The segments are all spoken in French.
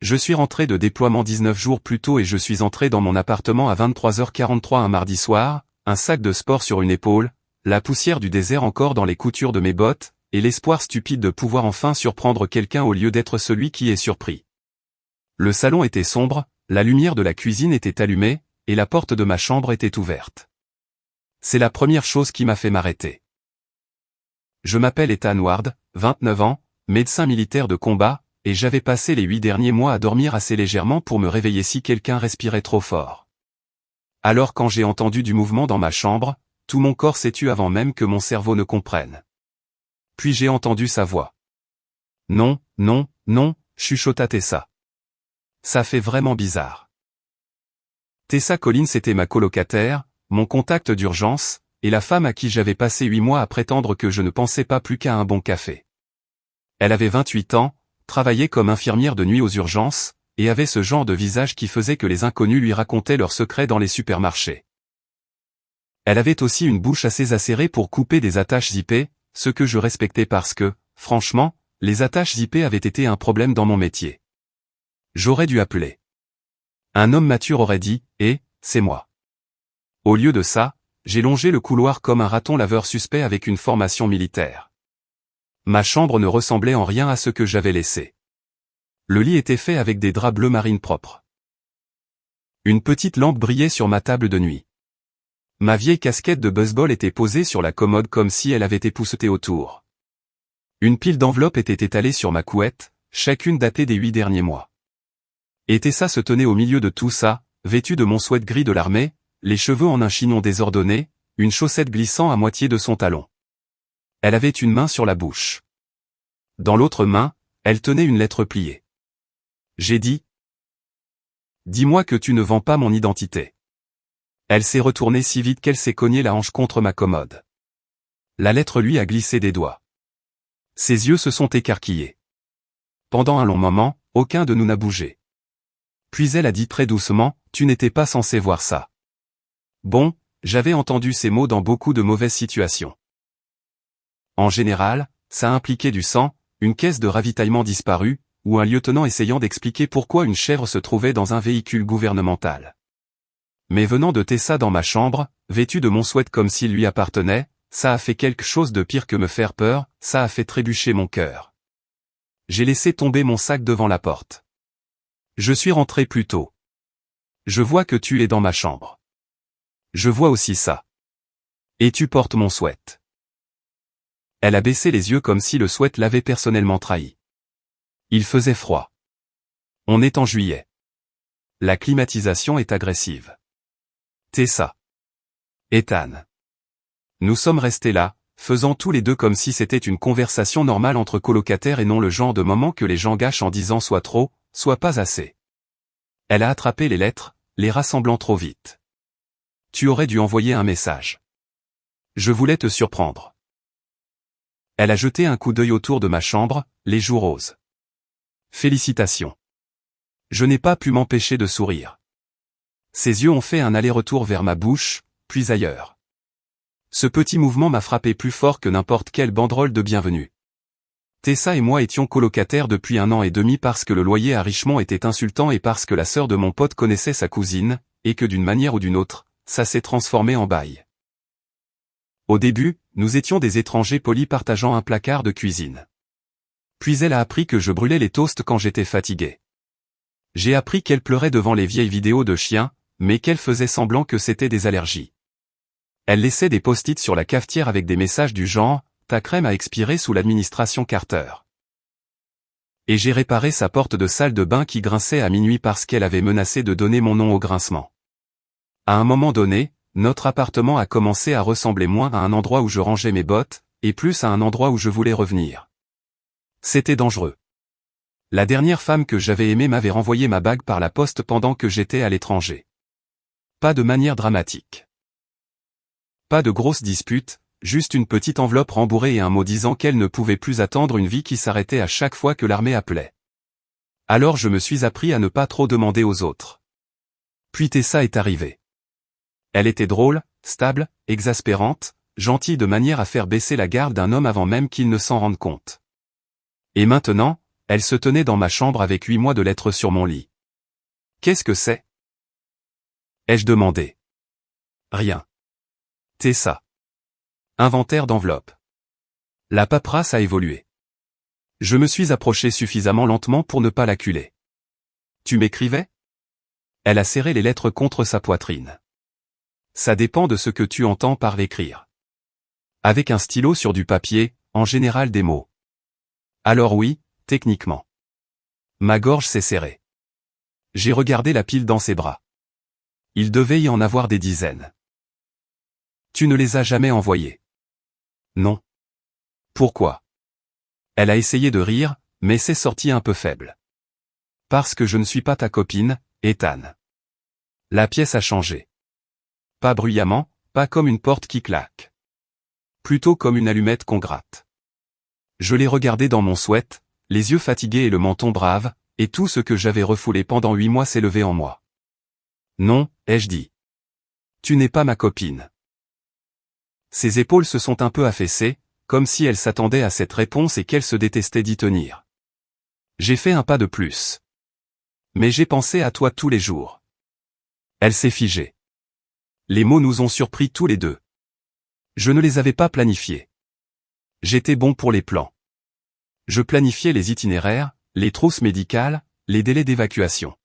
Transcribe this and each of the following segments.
Je suis rentré de déploiement 19 jours plus tôt et je suis entré dans mon appartement à 23h43 un mardi soir, un sac de sport sur une épaule, la poussière du désert encore dans les coutures de mes bottes, et l'espoir stupide de pouvoir enfin surprendre quelqu'un au lieu d'être celui qui est surpris. Le salon était sombre, la lumière de la cuisine était allumée, et la porte de ma chambre était ouverte. C'est la première chose qui m'a fait m'arrêter. Je m'appelle Ethan Ward, 29 ans, médecin militaire de combat, et j'avais passé les 8 derniers mois à dormir assez légèrement pour me réveiller si quelqu'un respirait trop fort. Alors quand j'ai entendu du mouvement dans ma chambre, tout mon corps s'est tu avant même que mon cerveau ne comprenne. Puis j'ai entendu sa voix. Non, non, non, chuchota Tessa. Ça fait vraiment bizarre. Tessa Collins était ma colocataire, mon contact d'urgence, et la femme à qui j'avais passé 8 mois à prétendre que je ne pensais pas plus qu'à un bon café. Elle avait 28 ans, travaillait comme infirmière de nuit aux urgences, et avait ce genre de visage qui faisait que les inconnus lui racontaient leurs secrets dans les supermarchés. Elle avait aussi une bouche assez acérée pour couper des attaches zippées, ce que je respectais parce que, franchement, les attaches zippées avaient été un problème dans mon métier. J'aurais dû appeler. Un homme mature aurait dit, « Eh, c'est moi ». Au lieu de ça, j'ai longé le couloir comme un raton laveur suspect avec une formation militaire. Ma chambre ne ressemblait en rien à ce que j'avais laissé. Le lit était fait avec des draps bleu marine propres. Une petite lampe brillait sur ma table de nuit. Ma vieille casquette de baseball était posée sur la commode comme si elle avait été poussée autour. Une pile d'enveloppes était étalée sur ma couette, chacune datée des 8 derniers mois. Et Tessa se tenait au milieu de tout ça, vêtue de mon sweat gris de l'armée, les cheveux en un chignon désordonné, une chaussette glissant à moitié de son talon. Elle avait une main sur la bouche. Dans l'autre main, elle tenait une lettre pliée. J'ai dit. Dis-moi que tu ne vends pas mon identité. Elle s'est retournée si vite qu'elle s'est cognée la hanche contre ma commode. La lettre lui a glissé des doigts. Ses yeux se sont écarquillés. Pendant un long moment, aucun de nous n'a bougé. Puis elle a dit très doucement, tu n'étais pas censé voir ça. Bon, j'avais entendu ces mots dans beaucoup de mauvaises situations. En général, ça impliquait du sang, une caisse de ravitaillement disparue, ou un lieutenant essayant d'expliquer pourquoi une chèvre se trouvait dans un véhicule gouvernemental. Mais venant de Tessa dans ma chambre, vêtue de mon sweat comme s'il lui appartenait, ça a fait quelque chose de pire que me faire peur, ça a fait trébucher mon cœur. J'ai laissé tomber mon sac devant la porte. Je suis rentré plus tôt. Je vois que tu es dans ma chambre. Je vois aussi ça. Et tu portes mon sweat. Elle a baissé les yeux comme si le sweat l'avait personnellement trahi. Il faisait froid. On est en juillet. La climatisation est agressive. Tessa. Ethan. Nous sommes restés là, faisant tous les deux comme si c'était une conversation normale entre colocataires et non le genre de moment que les gens gâchent en disant soit trop, soit pas assez. Elle a attrapé les lettres, les rassemblant trop vite. Tu aurais dû envoyer un message. Je voulais te surprendre. Elle a jeté un coup d'œil autour de ma chambre, les joues roses. Félicitations. Je n'ai pas pu m'empêcher de sourire. Ses yeux ont fait un aller-retour vers ma bouche, puis ailleurs. Ce petit mouvement m'a frappé plus fort que n'importe quelle banderole de bienvenue. Tessa et moi étions colocataires depuis 1 an et demi parce que le loyer à Richmond était insultant et parce que la sœur de mon pote connaissait sa cousine, et que d'une manière ou d'une autre, ça s'est transformé en bail. Au début, nous étions des étrangers polis partageant un placard de cuisine. Puis elle a appris que je brûlais les toasts quand j'étais fatigué. J'ai appris qu'elle pleurait devant les vieilles vidéos de chiens, mais qu'elle faisait semblant que c'était des allergies. Elle laissait des post-it sur la cafetière avec des messages du genre « Ta crème a expiré sous l'administration Carter ». Et j'ai réparé sa porte de salle de bain qui grinçait à minuit parce qu'elle avait menacé de donner mon nom au grincement. À un moment donné, notre appartement a commencé à ressembler moins à un endroit où je rangeais mes bottes, et plus à un endroit où je voulais revenir. C'était dangereux. La dernière femme que j'avais aimée m'avait renvoyé ma bague par la poste pendant que j'étais à l'étranger. Pas de manière dramatique. Pas de grosses disputes, juste une petite enveloppe rembourrée et un mot disant qu'elle ne pouvait plus attendre une vie qui s'arrêtait à chaque fois que l'armée appelait. Alors je me suis appris à ne pas trop demander aux autres. Puis Tessa est arrivée. Elle était drôle, stable, exaspérante, gentille de manière à faire baisser la garde d'un homme avant même qu'il ne s'en rende compte. Et maintenant, elle se tenait dans ma chambre avec 8 mois de lettres sur mon lit. Qu'est-ce que c'est? Ai-je demandé. Rien. Tessa. Inventaire d'enveloppe. La paperasse a évolué. Je me suis approché suffisamment lentement pour ne pas l'acculer. Tu m'écrivais? Elle a serré les lettres contre sa poitrine. Ça dépend de ce que tu entends par écrire. Avec un stylo sur du papier, en général des mots. Alors oui, techniquement. Ma gorge s'est serrée. J'ai regardé la pile dans ses bras. Il devait y en avoir des dizaines. Tu ne les as jamais envoyés? Non. Pourquoi? Elle a essayé de rire, mais c'est sorti un peu faible. Parce que je ne suis pas ta copine, Ethan. La pièce a changé. Pas bruyamment, pas comme une porte qui claque. Plutôt comme une allumette qu'on gratte. Je l'ai regardé dans mon sweat, les yeux fatigués et le menton brave, et tout ce que j'avais refoulé pendant 8 mois s'est levé en moi. Non, ai-je dit. Tu n'es pas ma copine. Ses épaules se sont un peu affaissées, comme si elle s'attendait à cette réponse et qu'elle se détestait d'y tenir. J'ai fait un pas de plus. Mais j'ai pensé à toi tous les jours. Elle s'est figée. Les mots nous ont surpris tous les deux. Je ne les avais pas planifiés. J'étais bon pour les plans. Je planifiais les itinéraires, les trousses médicales, les délais d'évacuation.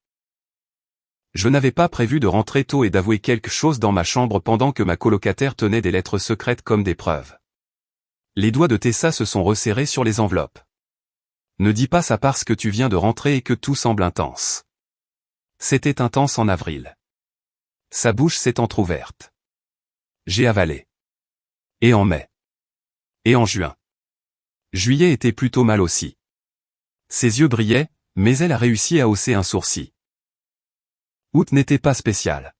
Je n'avais pas prévu de rentrer tôt et d'avouer quelque chose dans ma chambre pendant que ma colocataire tenait des lettres secrètes comme des preuves. Les doigts de Tessa se sont resserrés sur les enveloppes. Ne dis pas ça parce que tu viens de rentrer et que tout semble intense. C'était intense en avril. Sa bouche s'est entr'ouverte. J'ai avalé. Et en mai. Et en juin. Juillet était plutôt mal aussi. Ses yeux brillaient, mais elle a réussi à hausser un sourcil. Août n'était pas spécial.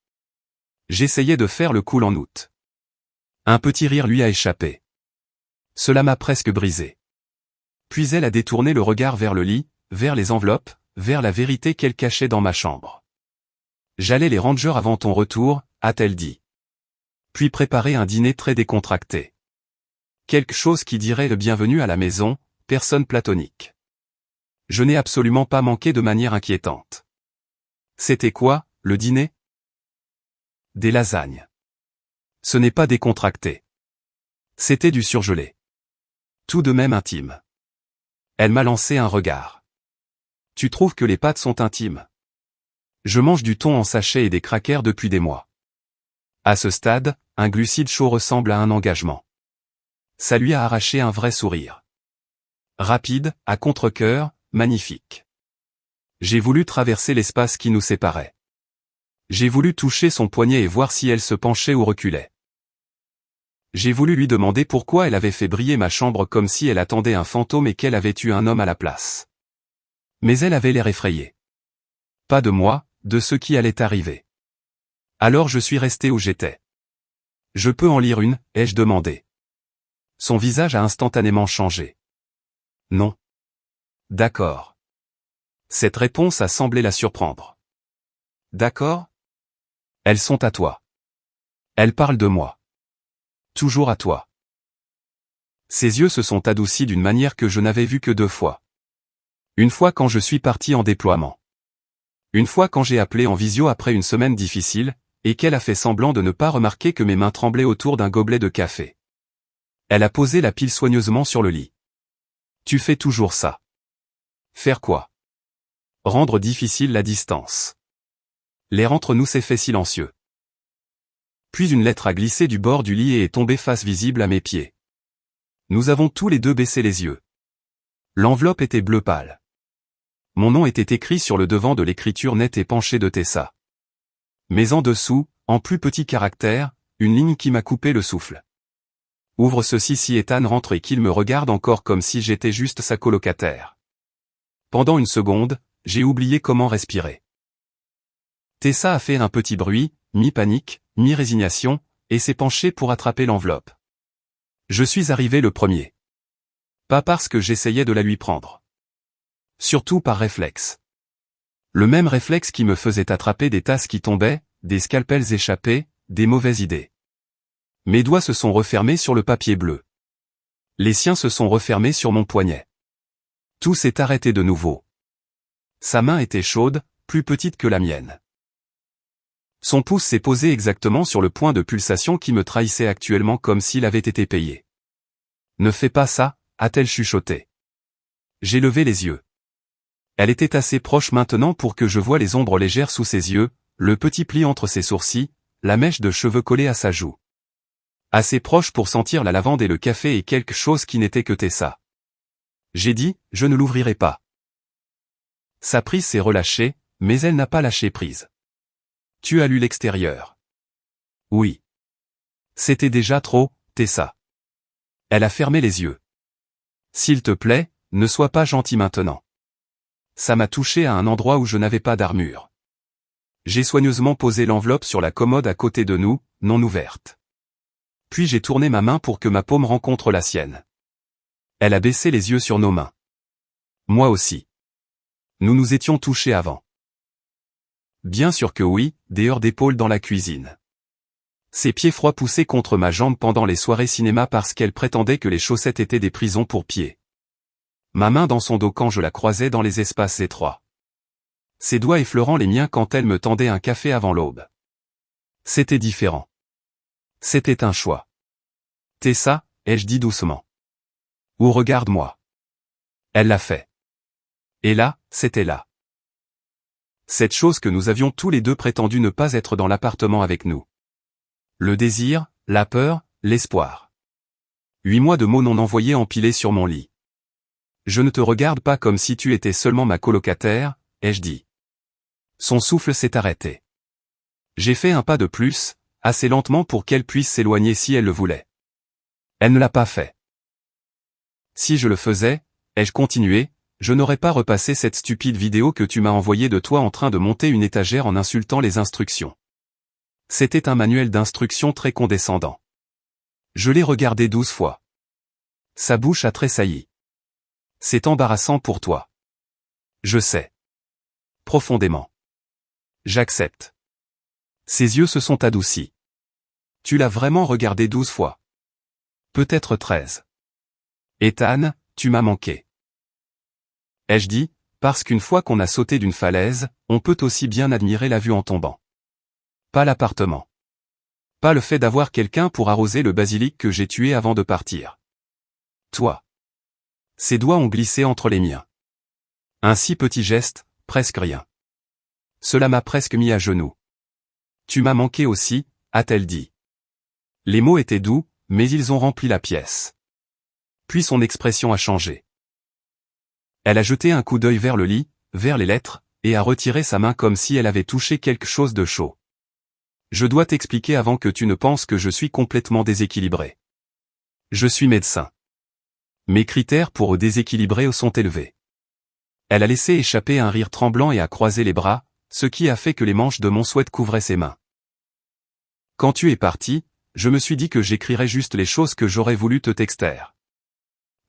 J'essayais de faire le cool en août. Un petit rire lui a échappé. Cela m'a presque brisé. Puis elle a détourné le regard vers le lit, vers les enveloppes, vers la vérité qu'elle cachait dans ma chambre. J'allais les rangers avant ton retour, a-t-elle dit. Puis préparer un dîner très décontracté. Quelque chose qui dirait le bienvenu à la maison, personne platonique. Je n'ai absolument pas manqué de manière inquiétante. C'était quoi, le dîner? Des lasagnes. Ce n'est pas décontracté. C'était du surgelé. Tout de même intime. Elle m'a lancé un regard. Tu trouves que les pâtes sont intimes? Je mange du thon en sachet et des crackers depuis des mois. À ce stade, un glucide chaud ressemble à un engagement. Ça lui a arraché un vrai sourire. Rapide, à contre-cœur, magnifique. J'ai voulu traverser l'espace qui nous séparait. J'ai voulu toucher son poignet et voir si elle se penchait ou reculait. J'ai voulu lui demander pourquoi elle avait fait briller ma chambre comme si elle attendait un fantôme et qu'elle avait eu un homme à la place. Mais elle avait l'air effrayée. Pas de moi, de ce qui allait arriver. Alors je suis resté où j'étais. Je peux en lire une, ai-je demandé. Son visage a instantanément changé. Non. D'accord. Cette réponse a semblé la surprendre. D'accord? Elles sont à toi. Elles parlent de moi. Toujours à toi. Ses yeux se sont adoucis d'une manière que je n'avais vue que 2 fois. Une fois quand je suis parti en déploiement. Une fois quand j'ai appelé en visio après une semaine difficile, et qu'elle a fait semblant de ne pas remarquer que mes mains tremblaient autour d'un gobelet de café. Elle a posé la pile soigneusement sur le lit. Tu fais toujours ça. Faire quoi? Rendre difficile la distance. L'air entre nous s'est fait silencieux. Puis une lettre a glissé du bord du lit et est tombée face visible à mes pieds. Nous avons tous les deux baissé les yeux. L'enveloppe était bleu pâle. Mon nom était écrit sur le devant de l'écriture nette et penchée de Tessa. Mais en dessous, en plus petit caractère, une ligne qui m'a coupé le souffle. Ouvre ceci si Ethan rentre et qu'il me regarde encore comme si j'étais juste sa colocataire. Pendant une seconde, j'ai oublié comment respirer. Tessa a fait un petit bruit, mi-panique, mi-résignation, et s'est penchée pour attraper l'enveloppe. Je suis arrivé le premier. Pas parce que j'essayais de la lui prendre. Surtout par réflexe. Le même réflexe qui me faisait attraper des tasses qui tombaient, des scalpels échappés, des mauvaises idées. Mes doigts se sont refermés sur le papier bleu. Les siens se sont refermés sur mon poignet. Tout s'est arrêté de nouveau. Sa main était chaude, plus petite que la mienne. Son pouce s'est posé exactement sur le point de pulsation qui me trahissait actuellement comme s'il avait été payé. Ne fais pas ça, a-t-elle chuchoté. J'ai levé les yeux. Elle était assez proche maintenant pour que je voie les ombres légères sous ses yeux, le petit pli entre ses sourcils, la mèche de cheveux collée à sa joue. Assez proche pour sentir la lavande et le café et quelque chose qui n'était que Tessa. J'ai dit, je ne l'ouvrirai pas. Sa prise s'est relâchée, mais elle n'a pas lâché prise. Tu as lu l'extérieur. Oui. C'était déjà trop, Tessa. Elle a fermé les yeux. S'il te plaît, ne sois pas gentil maintenant. Ça m'a touché à un endroit où je n'avais pas d'armure. J'ai soigneusement posé l'enveloppe sur la commode à côté de nous, non ouverte. Puis j'ai tourné ma main pour que ma paume rencontre la sienne. Elle a baissé les yeux sur nos mains. Moi aussi. Nous nous étions touchés avant. Bien sûr que oui, des heures d'épaule dans la cuisine. Ses pieds froids poussaient contre ma jambe pendant les soirées cinéma parce qu'elle prétendait que les chaussettes étaient des prisons pour pieds. Ma main dans son dos quand je la croisais dans les espaces étroits. Ses doigts effleurant les miens quand elle me tendait un café avant l'aube. C'était différent. C'était un choix. Tessa, ai-je dit doucement. Ou regarde-moi. Elle l'a fait. Et là, c'était là. Cette chose que nous avions tous les deux prétendu ne pas être dans l'appartement avec nous. Le désir, la peur, l'espoir. 8 mois de mots non envoyés empilés sur mon lit. Je ne te regarde pas comme si tu étais seulement ma colocataire, ai-je dit. Son souffle s'est arrêté. J'ai fait un pas de plus, assez lentement pour qu'elle puisse s'éloigner si elle le voulait. Elle ne l'a pas fait. Si je le faisais, ai-je continué, je n'aurais pas repassé cette stupide vidéo que tu m'as envoyée de toi en train de monter une étagère en insultant les instructions. C'était un manuel d'instructions très condescendant. Je l'ai regardé 12 fois. Sa bouche a tressailli. C'est embarrassant pour toi. Je sais. Profondément. J'accepte. Ses yeux se sont adoucis. Tu l'as vraiment regardé 12 fois. Peut-être 13. Ethan, tu m'as manqué. Ai-je dit, parce qu'une fois qu'on a sauté d'une falaise, on peut aussi bien admirer la vue en tombant. Pas l'appartement. Pas le fait d'avoir quelqu'un pour arroser le basilic que j'ai tué avant de partir. Toi. Ses doigts ont glissé entre les miens. Un si petit geste, presque rien. Cela m'a presque mis à genoux. Tu m'as manqué aussi, a-t-elle dit. Les mots étaient doux, mais ils ont rempli la pièce. Puis son expression a changé. Elle a jeté un coup d'œil vers le lit, vers les lettres, et a retiré sa main comme si elle avait touché quelque chose de chaud. Je dois t'expliquer avant que tu ne penses que je suis complètement déséquilibré. Je suis médecin. Mes critères pour déséquilibrer sont élevés. Elle a laissé échapper un rire tremblant et a croisé les bras, ce qui a fait que les manches de mon sweat couvraient ses mains. Quand tu es parti, je me suis dit que j'écrirais juste les choses que j'aurais voulu te texter.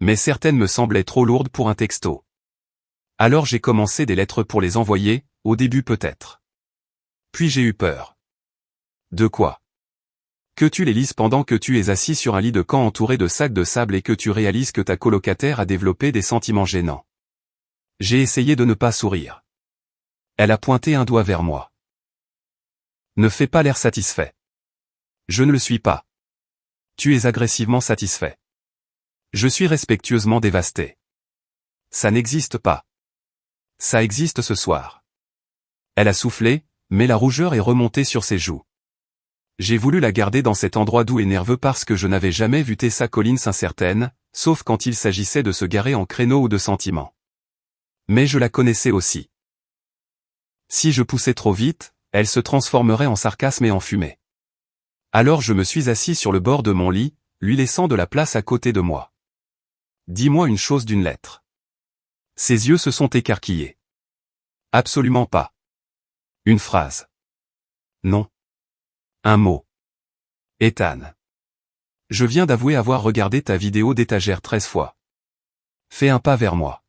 Mais certaines me semblaient trop lourdes pour un texto. Alors j'ai commencé des lettres pour les envoyer, au début peut-être. Puis j'ai eu peur. De quoi? Que tu les lises pendant que tu es assis sur un lit de camp entouré de sacs de sable et que tu réalises que ta colocataire a développé des sentiments gênants. J'ai essayé de ne pas sourire. Elle a pointé un doigt vers moi. Ne fais pas l'air satisfait. Je ne le suis pas. Tu es agressivement satisfait. Je suis respectueusement dévasté. Ça n'existe pas. Ça existe ce soir. Elle a soufflé, mais la rougeur est remontée sur ses joues. J'ai voulu la garder dans cet endroit doux et nerveux parce que je n'avais jamais vu Tessa Collins incertaine, sauf quand il s'agissait de se garer en créneau ou de sentiments. Mais je la connaissais aussi. Si je poussais trop vite, elle se transformerait en sarcasme et en fumée. Alors je me suis assis sur le bord de mon lit, lui laissant de la place à côté de moi. Dis-moi une chose d'une lettre. Ses yeux se sont écarquillés. Absolument pas. Une phrase. Non. Un mot. Ethan. Je viens d'avouer avoir regardé ta vidéo d'étagère 13 fois. Fais un pas vers moi.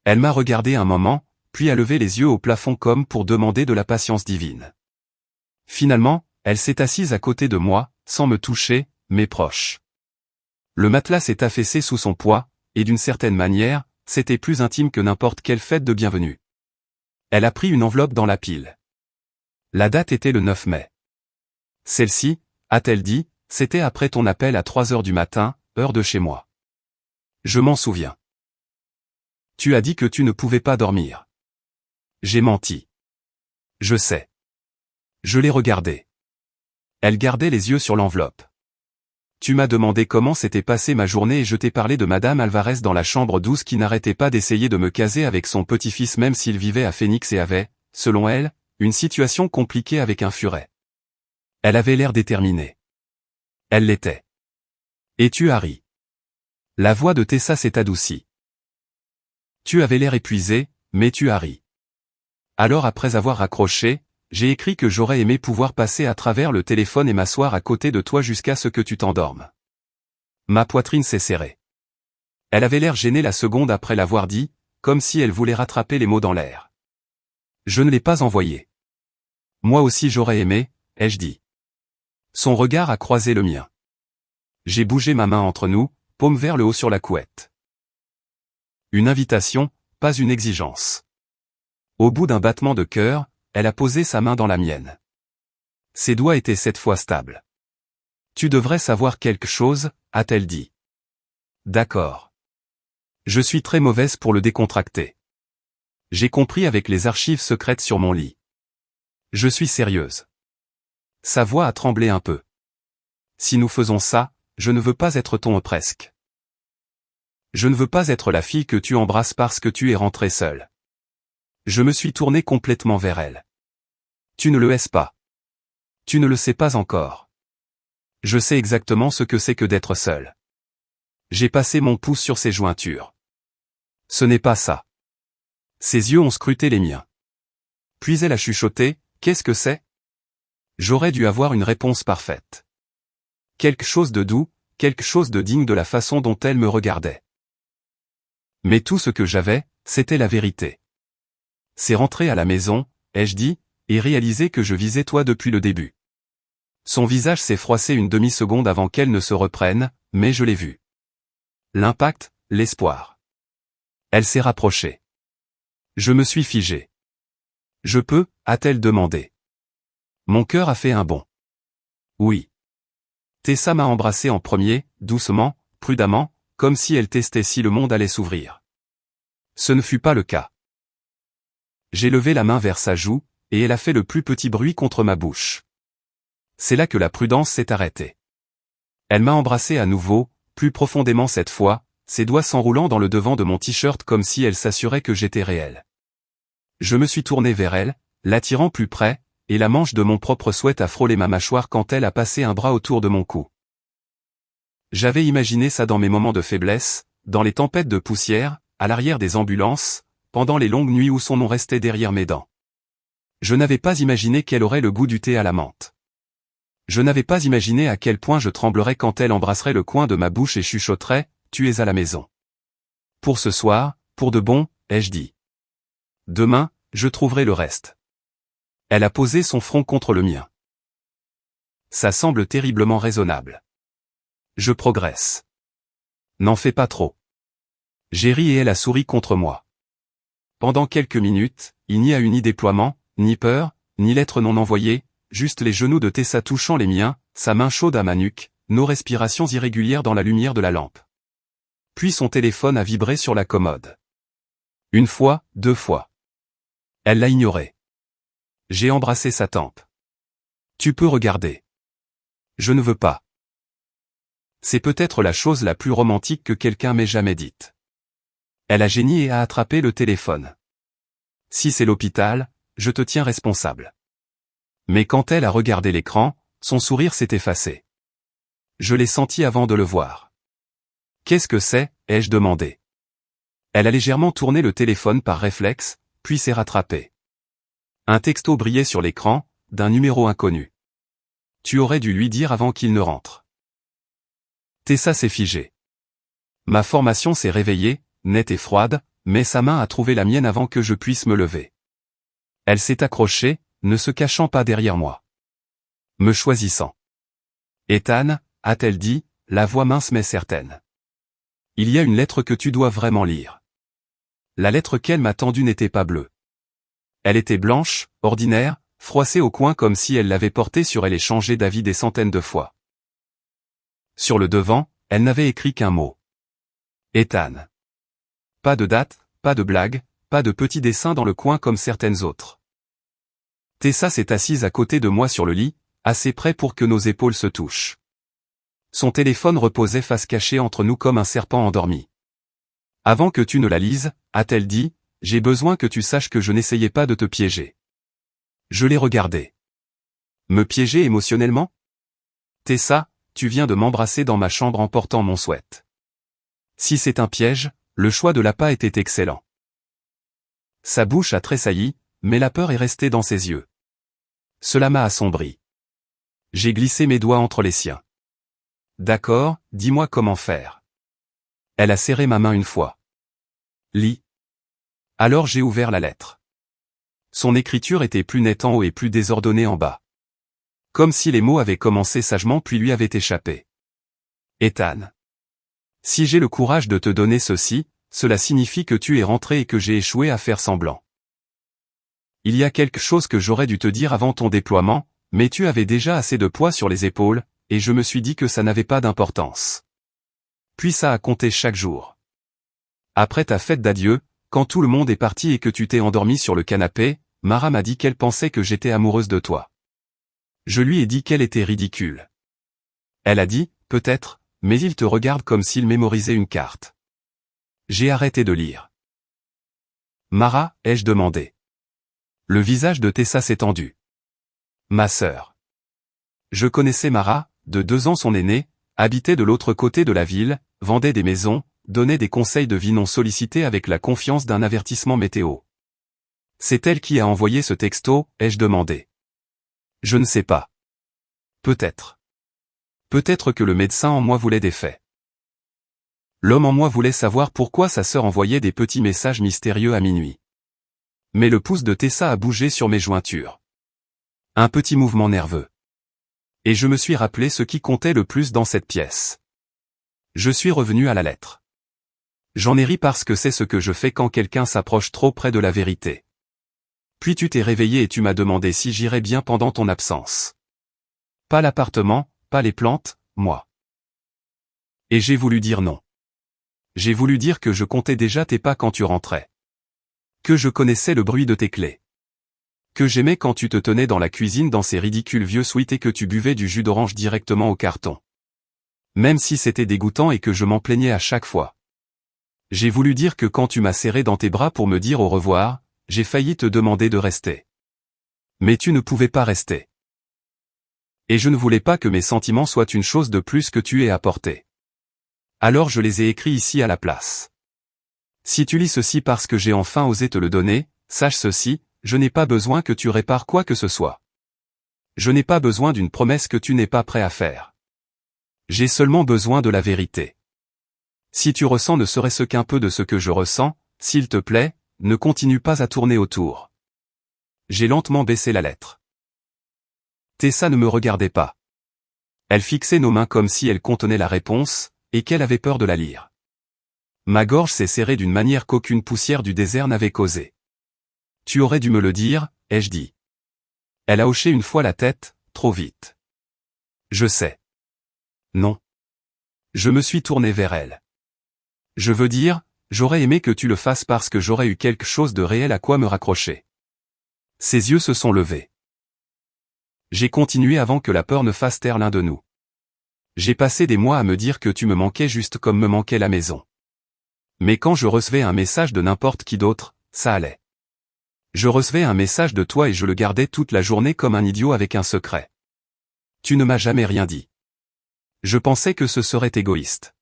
Elle m'a regardé un moment, puis a levé les yeux au plafond comme pour demander de la patience divine. Finalement, elle s'est assise à côté de moi, sans me toucher, mais proche. Le matelas s'est affaissé sous son poids, et d'une certaine manière, c'était plus intime que n'importe quelle fête de bienvenue. Elle a pris une enveloppe dans la pile. La date était le 9 mai. Celle-ci, a-t-elle dit, c'était après ton appel à 3 heures du matin, heure de chez moi. Je m'en souviens. Tu as dit que tu ne pouvais pas dormir. J'ai menti. Je sais. Je l'ai regardée. Elle gardait les yeux sur l'enveloppe. Tu m'as demandé comment s'était passée ma journée et je t'ai parlé de Madame Alvarez dans la chambre 12 qui n'arrêtait pas d'essayer de me caser avec son petit-fils même s'il vivait à Phoenix et avait, selon elle, une situation compliquée avec un furet. Elle avait l'air déterminée. Elle l'était. Et tu as ri. La voix de Tessa s'est adoucie. Tu avais l'air épuisé, mais tu as ri. Alors après avoir raccroché, j'ai écrit que j'aurais aimé pouvoir passer à travers le téléphone et m'asseoir à côté de toi jusqu'à ce que tu t'endormes. Ma poitrine s'est serrée. Elle avait l'air gênée la seconde après l'avoir dit, comme si elle voulait rattraper les mots dans l'air. Je ne l'ai pas envoyé. Moi aussi j'aurais aimé, ai-je dit. Son regard a croisé le mien. J'ai bougé ma main entre nous, paume vers le haut sur la couette. Une invitation, pas une exigence. Au bout d'un battement de cœur, elle a posé sa main dans la mienne. Ses doigts étaient cette fois stables. Tu devrais savoir quelque chose, a-t-elle dit. D'accord. Je suis très mauvaise pour le décontracter. J'ai compris avec les archives secrètes sur mon lit. Je suis sérieuse. Sa voix a tremblé un peu. Si nous faisons ça, je ne veux pas être ton presque. Je ne veux pas être la fille que tu embrasses parce que tu es rentrée seule. Je me suis tourné complètement vers elle. Tu ne le hais pas. Tu ne le sais pas encore. Je sais exactement ce que c'est que d'être seul. J'ai passé mon pouce sur ses jointures. Ce n'est pas ça. Ses yeux ont scruté les miens. Puis elle a chuchoté, qu'est-ce que c'est? J'aurais dû avoir une réponse parfaite. Quelque chose de doux, quelque chose de digne de la façon dont elle me regardait. Mais tout ce que j'avais, c'était la vérité. C'est rentrer à la maison, ai-je dit, et réaliser que je visais toi depuis le début. Son visage s'est froissé une demi-seconde avant qu'elle ne se reprenne, mais je l'ai vu. L'impact, l'espoir. Elle s'est rapprochée. Je me suis figé. Je peux, a-t-elle demandé. Mon cœur a fait un bond. Oui. Tessa m'a embrassé en premier, doucement, prudemment, comme si elle testait si le monde allait s'ouvrir. Ce ne fut pas le cas. J'ai levé la main vers sa joue, et elle a fait le plus petit bruit contre ma bouche. C'est là que la prudence s'est arrêtée. Elle m'a embrassé à nouveau, plus profondément cette fois, ses doigts s'enroulant dans le devant de mon t-shirt comme si elle s'assurait que j'étais réel. Je me suis tourné vers elle, l'attirant plus près, et la manche de mon propre sweat a frôlé ma mâchoire quand elle a passé un bras autour de mon cou. J'avais imaginé ça dans mes moments de faiblesse, dans les tempêtes de poussière, à l'arrière des ambulances, pendant les longues nuits où son nom restait derrière mes dents. Je n'avais pas imaginé qu'elle aurait le goût du thé à la menthe. Je n'avais pas imaginé à quel point je tremblerais quand elle embrasserait le coin de ma bouche et chuchoterait, tu es à la maison. Pour ce soir, pour de bon, ai-je dit. Demain, je trouverai le reste. Elle a posé son front contre le mien. Ça semble terriblement raisonnable. Je progresse. N'en fais pas trop. J'ai ri et elle a souri contre moi. Pendant quelques minutes, il n'y a eu ni déploiement, ni peur, ni lettre non envoyée, juste les genoux de Tessa touchant les miens, sa main chaude à ma nuque, nos respirations irrégulières dans la lumière de la lampe. Puis son téléphone a vibré sur la commode. Une fois, deux fois. Elle l'a ignoré. J'ai embrassé sa tempe. Tu peux regarder. Je ne veux pas. C'est peut-être la chose la plus romantique que quelqu'un m'ait jamais dite. Elle a géni et a attrapé le téléphone. Si c'est l'hôpital, je te tiens responsable. Mais quand elle a regardé l'écran, son sourire s'est effacé. Je l'ai senti avant de le voir. Qu'est-ce que c'est, ai-je demandé. Elle a légèrement tourné le téléphone par réflexe, puis s'est rattrapée. Un texto brillait sur l'écran, d'un numéro inconnu. Tu aurais dû lui dire avant qu'il ne rentre. Tessa s'est figée. Ma formation s'est réveillée, nette et froide, mais sa main a trouvé la mienne avant que je puisse me lever. Elle s'est accrochée, ne se cachant pas derrière moi. Me choisissant. Ethan, a-t-elle dit, la voix mince mais certaine. Il y a une lettre que tu dois vraiment lire. La lettre qu'elle m'a tendue n'était pas bleue. Elle était blanche, ordinaire, froissée au coin comme si elle l'avait portée sur elle et changé d'avis des centaines de fois. Sur le devant, elle n'avait écrit qu'un mot. Ethan. Pas de date, pas de blague, pas de petit dessin dans le coin comme certaines autres. Tessa s'est assise à côté de moi sur le lit, assez près pour que nos épaules se touchent. Son téléphone reposait face cachée entre nous comme un serpent endormi. Avant que tu ne la lises, a-t-elle dit, j'ai besoin que tu saches que je n'essayais pas de te piéger. Je l'ai regardé. Me piéger émotionnellement? Tessa, tu viens de m'embrasser dans ma chambre en portant mon sweat. Si c'est un piège, le choix de l'appât était excellent. Sa bouche a tressailli, mais la peur est restée dans ses yeux. Cela m'a assombri. J'ai glissé mes doigts entre les siens. D'accord, dis-moi comment faire. Elle a serré ma main une fois. Lis. Alors j'ai ouvert la lettre. Son écriture était plus nette en haut et plus désordonnée en bas. Comme si les mots avaient commencé sagement puis lui avaient échappé. Ethan. Si j'ai le courage de te donner ceci, cela signifie que tu es rentré et que j'ai échoué à faire semblant. Il y a quelque chose que j'aurais dû te dire avant ton déploiement, mais tu avais déjà assez de poids sur les épaules, et je me suis dit que ça n'avait pas d'importance. Puis ça a compté chaque jour. Après ta fête d'adieu, quand tout le monde est parti et que tu t'es endormi sur le canapé, Mara m'a dit qu'elle pensait que j'étais amoureuse de toi. Je lui ai dit qu'elle était ridicule. Elle a dit, peut-être, mais il te regarde comme s'il mémorisait une carte. J'ai arrêté de lire. Mara, ai-je demandé. Le visage de Tessa s'est tendu. Ma sœur. Je connaissais Mara, de 2 ans son aînée, habitait de l'autre côté de la ville, vendait des maisons, donnait des conseils de vie non sollicités avec la confiance d'un avertissement météo. C'est elle qui a envoyé ce texto, ai-je demandé. Je ne sais pas. Peut-être. Peut-être que le médecin en moi voulait des faits. L'homme en moi voulait savoir pourquoi sa sœur envoyait des petits messages mystérieux à minuit. Mais le pouce de Tessa a bougé sur mes jointures. Un petit mouvement nerveux. Et je me suis rappelé ce qui comptait le plus dans cette pièce. Je suis revenu à la lettre. J'en ai ri parce que c'est ce que je fais quand quelqu'un s'approche trop près de la vérité. Puis tu t'es réveillé et tu m'as demandé si j'irais bien pendant ton absence. Pas l'appartement, pas les plantes, moi. Et j'ai voulu dire non. J'ai voulu dire que je comptais déjà tes pas quand tu rentrais. Que je connaissais le bruit de tes clés. Que j'aimais quand tu te tenais dans la cuisine dans ces ridicules vieux sweats et que tu buvais du jus d'orange directement au carton. Même si c'était dégoûtant et que je m'en plaignais à chaque fois. J'ai voulu dire que quand tu m'as serré dans tes bras pour me dire au revoir, j'ai failli te demander de rester. Mais tu ne pouvais pas rester. Et je ne voulais pas que mes sentiments soient une chose de plus que tu aies à porter. Alors je les ai écrits ici à la place. Si tu lis ceci parce que j'ai enfin osé te le donner, sache ceci, je n'ai pas besoin que tu répares quoi que ce soit. Je n'ai pas besoin d'une promesse que tu n'es pas prêt à faire. J'ai seulement besoin de la vérité. Si tu ressens ne serait-ce qu'un peu de ce que je ressens, s'il te plaît, ne continue pas à tourner autour. J'ai lentement baissé la lettre. Tessa ne me regardait pas. Elle fixait nos mains comme si elle contenait la réponse, et qu'elle avait peur de la lire. Ma gorge s'est serrée d'une manière qu'aucune poussière du désert n'avait causé. Tu aurais dû me le dire, ai-je dit. Elle a hoché une fois la tête, trop vite. Je sais. Non. Je me suis tourné vers elle. Je veux dire, j'aurais aimé que tu le fasses parce que j'aurais eu quelque chose de réel à quoi me raccrocher. Ses yeux se sont levés. J'ai continué avant que la peur ne fasse taire l'un de nous. J'ai passé des mois à me dire que tu me manquais juste comme me manquait la maison. Mais quand je recevais un message de n'importe qui d'autre, ça allait. Je recevais un message de toi et je le gardais toute la journée comme un idiot avec un secret. Tu ne m'as jamais rien dit. Je pensais que ce serait égoïste.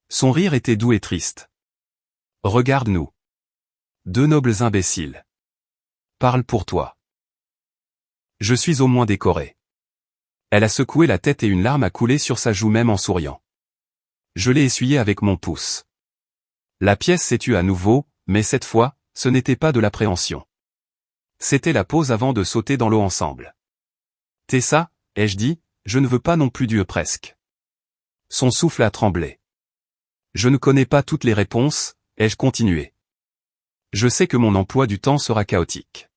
Son rire était doux et triste. Regarde-nous. 2 nobles imbéciles. Parle pour toi. Je suis au moins décoré. Elle a secoué la tête et une larme a coulé sur sa joue même en souriant. Je l'ai essuyée avec mon pouce. La pièce s'est tue à nouveau, mais cette fois, ce n'était pas de l'appréhension. C'était la pause avant de sauter dans l'eau ensemble. Tessa, ai-je dit, je ne veux pas non plus Dieu presque. Son souffle a tremblé. Je ne connais pas toutes les réponses, ai-je continué. Je sais que mon emploi du temps sera chaotique.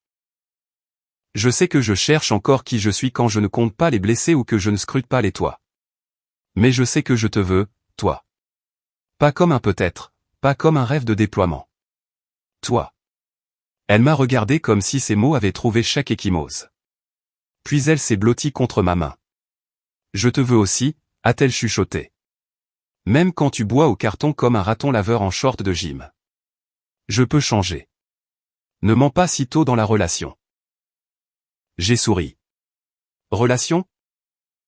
Je sais que je cherche encore qui je suis quand je ne compte pas les blessés ou que je ne scrute pas les toits. Mais je sais que je te veux, toi. Pas comme un peut-être, pas comme un rêve de déploiement. Toi. Elle m'a regardé comme si ces mots avaient trouvé chaque ecchymose. Puis elle s'est blottie contre ma main. Je te veux aussi, a-t-elle chuchoté. Même quand tu bois au carton comme un raton laveur en short de gym. Je peux changer. Ne mens pas si tôt dans la relation. J'ai souri. Relation ?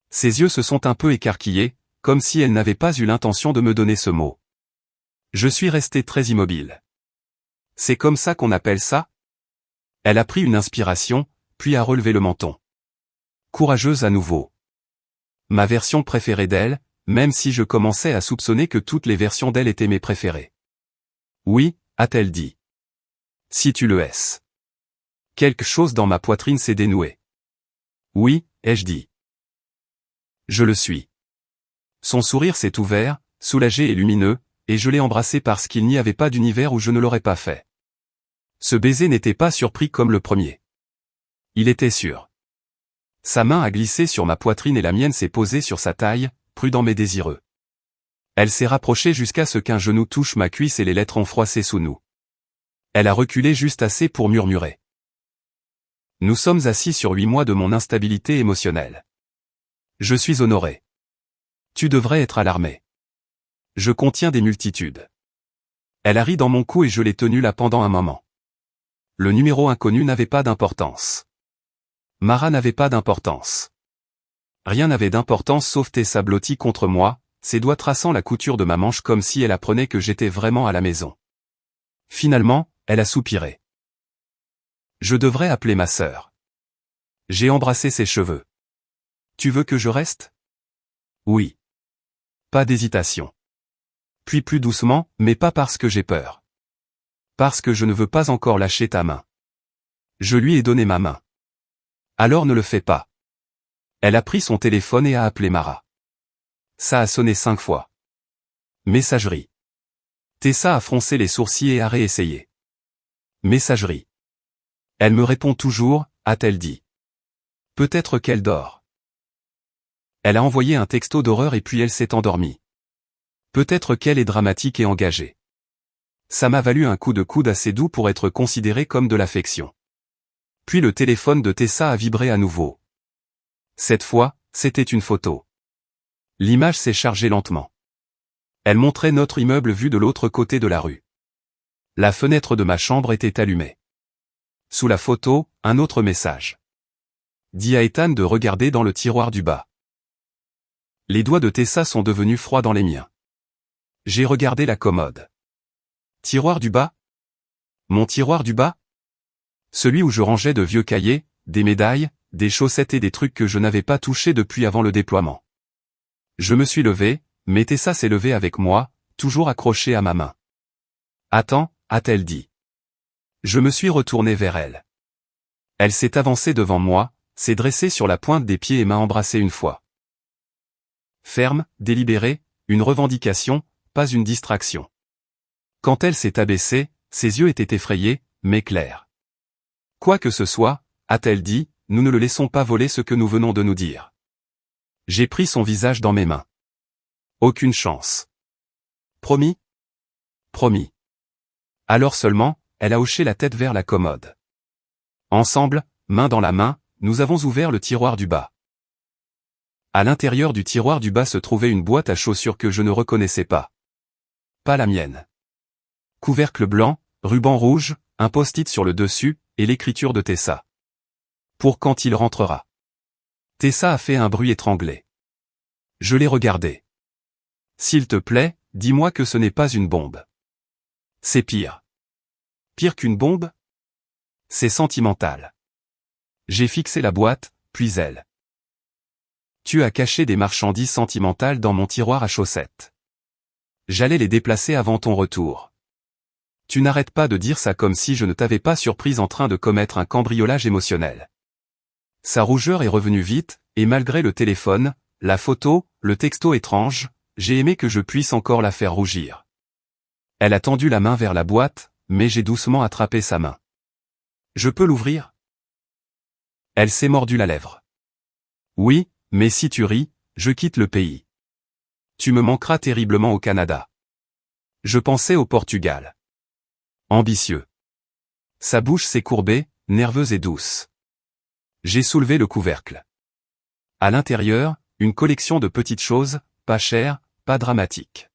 Ses yeux se sont un peu écarquillés, comme si elle n'avait pas eu l'intention de me donner ce mot. Je suis resté très immobile. C'est comme ça qu'on appelle ça ? Elle a pris une inspiration, puis a relevé le menton. Courageuse à nouveau. Ma version préférée d'elle, même si je commençais à soupçonner que toutes les versions d'elle étaient mes préférées. Oui, a-t-elle dit. Si tu le es. Quelque chose dans ma poitrine s'est dénoué. Oui, ai-je dit. Je le suis. Son sourire s'est ouvert, soulagé et lumineux, et je l'ai embrassé parce qu'il n'y avait pas d'univers où je ne l'aurais pas fait. Ce baiser n'était pas surpris comme le premier. Il était sûr. Sa main a glissé sur ma poitrine et la mienne s'est posée sur sa taille, prudent mais désireux. Elle s'est rapprochée jusqu'à ce qu'un genou touche ma cuisse et les lettres ont froissé sous nous. Elle a reculé juste assez pour murmurer. Nous sommes assis sur 8 mois de mon instabilité émotionnelle. Je suis honoré. Tu devrais être alarmé. Je contiens des multitudes. Elle a ri dans mon cou et je l'ai tenue là pendant un moment. Le numéro inconnu n'avait pas d'importance. Mara n'avait pas d'importance. Rien n'avait d'importance sauf Tessa blottie contre moi, ses doigts traçant la couture de ma manche comme si elle apprenait que j'étais vraiment à la maison. Finalement, elle a soupiré. Je devrais appeler ma sœur. J'ai embrassé ses cheveux. Tu veux que je reste ? Oui. Pas d'hésitation. Puis plus doucement, mais pas parce que j'ai peur. Parce que je ne veux pas encore lâcher ta main. Je lui ai donné ma main. Alors ne le fais pas. Elle a pris son téléphone et a appelé Mara. Ça a sonné 5 fois. Messagerie. Tessa a froncé les sourcils et a réessayé. Messagerie. Elle me répond toujours, a-t-elle dit. Peut-être qu'elle dort. Elle a envoyé un texto d'horreur et puis elle s'est endormie. Peut-être qu'elle est dramatique et engagée. Ça m'a valu un coup de coude assez doux pour être considéré comme de l'affection. Puis le téléphone de Tessa a vibré à nouveau. Cette fois, c'était une photo. L'image s'est chargée lentement. Elle montrait notre immeuble vu de l'autre côté de la rue. La fenêtre de ma chambre était allumée. Sous la photo, un autre message. Dis à Ethan de regarder dans le tiroir du bas. Les doigts de Tessa sont devenus froids dans les miens. J'ai regardé la commode. Tiroir du bas ? Mon tiroir du bas ? Celui où je rangeais de vieux cahiers, des médailles, des chaussettes et des trucs que je n'avais pas touchés depuis avant le déploiement. Je me suis levé, mais Tessa s'est levée avec moi, toujours accrochée à ma main. Attends, a-t-elle dit. Je me suis retourné vers elle. Elle s'est avancée devant moi, s'est dressée sur la pointe des pieds et m'a embrassé une fois. Ferme, délibérée, une revendication, pas une distraction. Quand elle s'est abaissée, ses yeux étaient effrayés, mais clairs. Quoi que ce soit, a-t-elle dit, nous ne le laissons pas voler ce que nous venons de nous dire. J'ai pris son visage dans mes mains. Aucune chance. Promis ? Promis. Alors seulement, elle a hoché la tête vers la commode. Ensemble, main dans la main, nous avons ouvert le tiroir du bas. À l'intérieur du tiroir du bas se trouvait une boîte à chaussures que je ne reconnaissais pas. Pas la mienne. Couvercle blanc, ruban rouge, un post-it sur le dessus, et l'écriture de Tessa. Pour quand il rentrera. Tessa a fait un bruit étranglé. Je l'ai regardé. S'il te plaît, dis-moi que ce n'est pas une bombe. C'est pire. Pire qu'une bombe ? C'est sentimental. J'ai fixé la boîte, puis elle. Tu as caché des marchandises sentimentales dans mon tiroir à chaussettes. J'allais les déplacer avant ton retour. Tu n'arrêtes pas de dire ça comme si je ne t'avais pas surprise en train de commettre un cambriolage émotionnel. Sa rougeur est revenue vite, et malgré le téléphone, la photo, le texto étrange, j'ai aimé que je puisse encore la faire rougir. Elle a tendu la main vers la boîte, mais j'ai doucement attrapé sa main. Je peux l'ouvrir? Elle s'est mordu la lèvre. Oui, mais si tu ris, je quitte le pays. Tu me manqueras terriblement au Canada. Je pensais au Portugal. Ambitieux. Sa bouche s'est courbée, nerveuse et douce. J'ai soulevé le couvercle. À l'intérieur, une collection de petites choses, pas chères, pas dramatiques.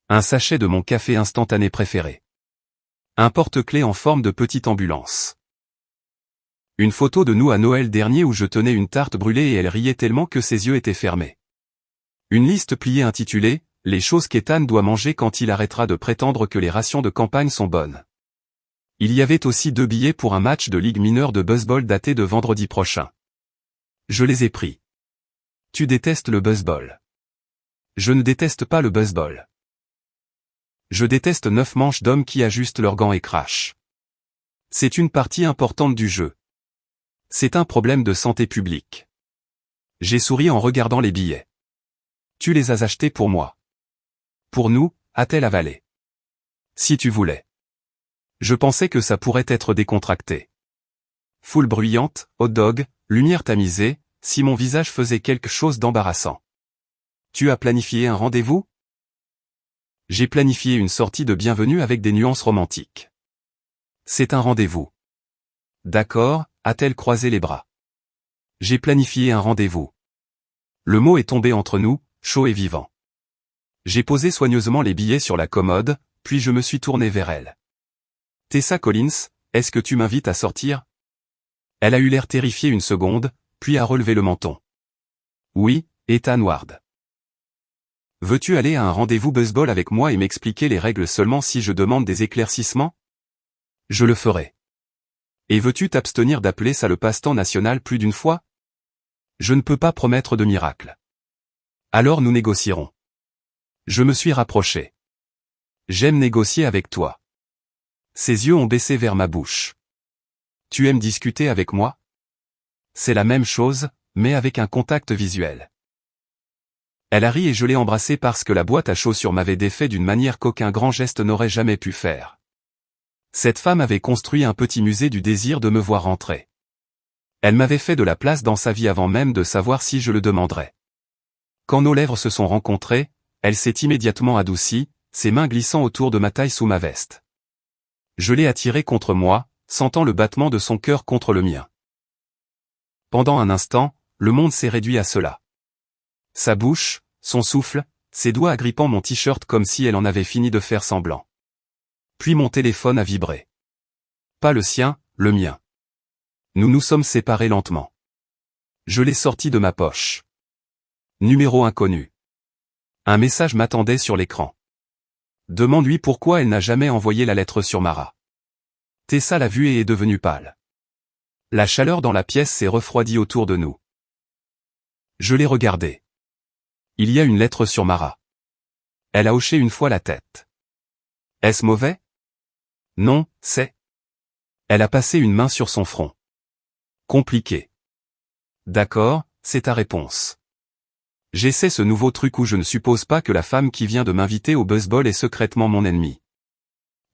Un sachet de mon café instantané préféré. Un porte-clés en forme de petite ambulance. Une photo de nous à Noël dernier où je tenais une tarte brûlée et elle riait tellement que ses yeux étaient fermés. Une liste pliée intitulée « Les choses qu'Ethan doit manger quand il arrêtera de prétendre que les rations de campagne sont bonnes ». Il y avait aussi 2 billets pour un match de ligue mineure de baseball daté de vendredi prochain. Je les ai pris. Tu détestes le baseball. Je ne déteste pas le baseball. Je déteste 9 manches d'hommes qui ajustent leurs gants et crachent. C'est une partie importante du jeu. C'est un problème de santé publique. J'ai souri en regardant les billets. Tu les as achetés pour moi. Pour nous, a-t-elle avalé. Si tu voulais. Je pensais que ça pourrait être décontracté. Foule bruyante, hot dog, lumière tamisée, si mon visage faisait quelque chose d'embarrassant. Tu as planifié un rendez-vous? J'ai planifié une sortie de bienvenue avec des nuances romantiques. C'est un rendez-vous. D'accord, a-t-elle croisé les bras. J'ai planifié un rendez-vous. Le mot est tombé entre nous, chaud et vivant. J'ai posé soigneusement les billets sur la commode, puis je me suis tourné vers elle. Tessa Collins, est-ce que tu m'invites à sortir? Elle a eu l'air terrifiée une seconde, puis a relevé le menton. Oui, Ethan Ward. Veux-tu aller à un rendez-vous baseball avec moi et m'expliquer les règles seulement si je demande des éclaircissements? Je le ferai. Et veux-tu t'abstenir d'appeler ça le passe-temps national plus d'une fois? Je ne peux pas promettre de miracle. Alors nous négocierons. Je me suis rapproché. J'aime négocier avec toi. Ses yeux ont baissé vers ma bouche. Tu aimes discuter avec moi? C'est la même chose, mais avec un contact visuel. Elle a ri et je l'ai embrassée parce que la boîte à chaussures m'avait défait d'une manière qu'aucun grand geste n'aurait jamais pu faire. Cette femme avait construit un petit musée du désir de me voir rentrer. Elle m'avait fait de la place dans sa vie avant même de savoir si je le demanderais. Quand nos lèvres se sont rencontrées, elle s'est immédiatement adoucie, ses mains glissant autour de ma taille sous ma veste. Je l'ai attirée contre moi, sentant le battement de son cœur contre le mien. Pendant un instant, le monde s'est réduit à cela. Sa bouche, son souffle, ses doigts agrippant mon t-shirt comme si elle en avait fini de faire semblant. Puis mon téléphone a vibré. Pas le sien, le mien. Nous nous sommes séparés lentement. Je l'ai sorti de ma poche. Numéro inconnu. Un message m'attendait sur l'écran. Demande-lui pourquoi elle n'a jamais envoyé la lettre sur Mara. Tessa l'a vue et est devenue pâle. La chaleur dans la pièce s'est refroidie autour de nous. Je l'ai regardée. Il y a une lettre sur Mara. Elle a hoché une fois la tête. Est-ce mauvais? Non, c'est. Elle a passé une main sur son front. Compliqué. D'accord, c'est ta réponse. J'essaie ce nouveau truc où je ne suppose pas que la femme qui vient de m'inviter au baseball est secrètement mon ennemi.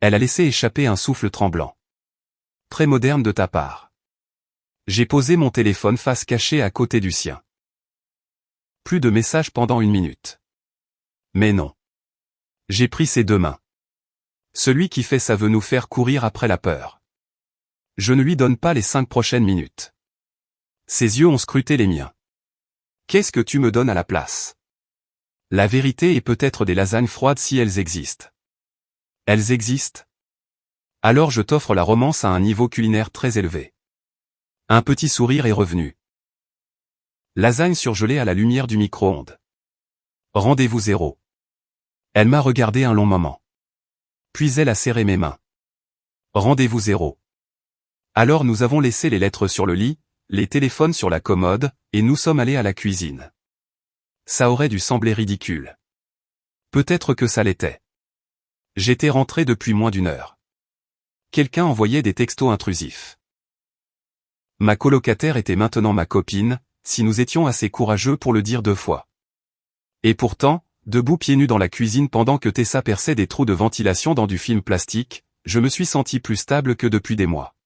Elle a laissé échapper un souffle tremblant. Très moderne de ta part. J'ai posé mon téléphone face cachée à côté du sien. Plus de messages pendant 1 minute. Mais non. J'ai pris ses 2 mains. Celui qui fait ça veut nous faire courir après la peur. Je ne lui donne pas les 5 prochaines minutes. Ses yeux ont scruté les miens. Qu'est-ce que tu me donnes à la place? La vérité est peut-être des lasagnes froides si elles existent. Elles existent? Alors je t'offre la romance à un niveau culinaire très élevé. Un petit sourire est revenu. Lasagne surgelée à la lumière du micro-ondes. Rendez-vous 0. Elle m'a regardé un long moment. Puis elle a serré mes mains. Rendez-vous 0. Alors nous avons laissé les lettres sur le lit, les téléphones sur la commode, et nous sommes allés à la cuisine. Ça aurait dû sembler ridicule. Peut-être que ça l'était. J'étais rentré depuis moins d'1 heure. Quelqu'un envoyait des textos intrusifs. Ma colocataire était maintenant ma copine, si nous étions assez courageux pour le dire 2 fois. Et pourtant, debout pieds nus dans la cuisine pendant que Tessa perçait des trous de ventilation dans du film plastique, je me suis senti plus stable que depuis des mois.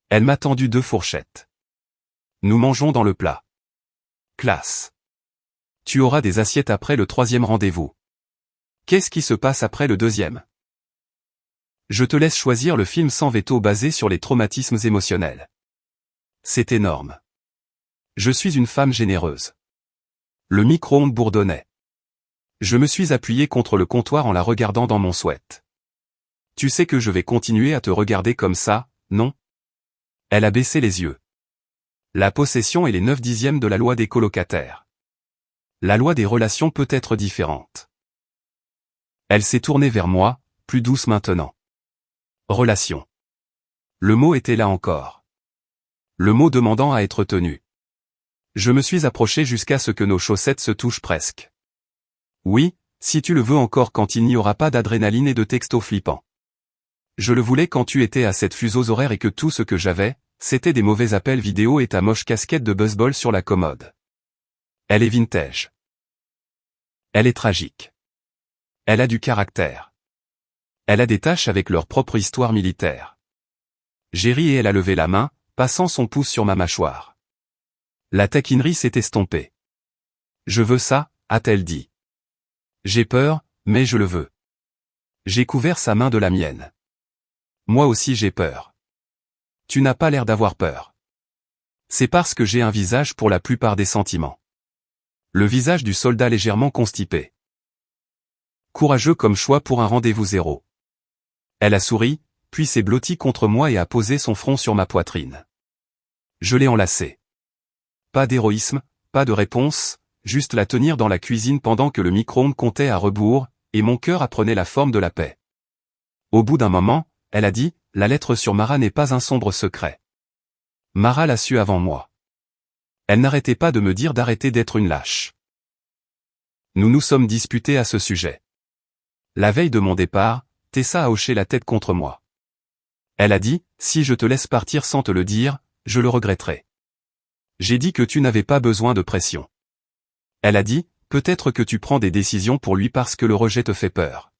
Elle m'a tendu 2 fourchettes. Nous mangeons dans le plat. Classe. Tu auras des assiettes après le 3e rendez-vous. Qu'est-ce qui se passe après le 2e? Je te laisse choisir le film sans veto basé sur les traumatismes émotionnels. C'est énorme. Je suis une femme généreuse. Le micro-ondes bourdonnait. Je me suis appuyé contre le comptoir en la regardant dans mon sweat. Tu sais que je vais continuer à te regarder comme ça, non? Elle a baissé les yeux. La possession est les 9/10 de la loi des colocataires. La loi des relations peut être différente. Elle s'est tournée vers moi, plus douce maintenant. Relation. Le mot était là encore. Le mot demandant à être tenu. Je me suis approché jusqu'à ce que nos chaussettes se touchent presque. Oui, si tu le veux encore quand il n'y aura pas d'adrénaline et de textos flippants. Je le voulais quand tu étais à cette fuseaux horaire et que tout ce que j'avais, c'était des mauvais appels vidéo et ta moche casquette de baseball sur la commode. Elle est vintage. Elle est tragique. Elle a du caractère. Elle a des taches avec leur propre histoire militaire. J'ai ri et elle a levé la main, passant son pouce sur ma mâchoire. La taquinerie s'est estompée. Je veux ça, a-t-elle dit. J'ai peur, mais je le veux. J'ai couvert sa main de la mienne. Moi aussi j'ai peur. Tu n'as pas l'air d'avoir peur. C'est parce que j'ai un visage pour la plupart des sentiments. Le visage du soldat légèrement constipé. Courageux comme choix pour un rendez-vous 0. Elle a souri, puis s'est blottie contre moi et a posé son front sur ma poitrine. Je l'ai enlacée. Pas d'héroïsme, pas de réponse, juste la tenir dans la cuisine pendant que le micro-ondes comptait à rebours, et mon cœur apprenait la forme de la paix. Au bout d'un moment, elle a dit, la lettre sur Mara n'est pas un sombre secret. Mara l'a su avant moi. Elle n'arrêtait pas de me dire d'arrêter d'être une lâche. Nous nous sommes disputés à ce sujet. La veille de mon départ, Tessa a hoché la tête contre moi. Elle a dit, si je te laisse partir sans te le dire, je le regretterai. J'ai dit que tu n'avais pas besoin de pression. Elle a dit, peut-être que tu prends des décisions pour lui parce que le rejet te fait peur.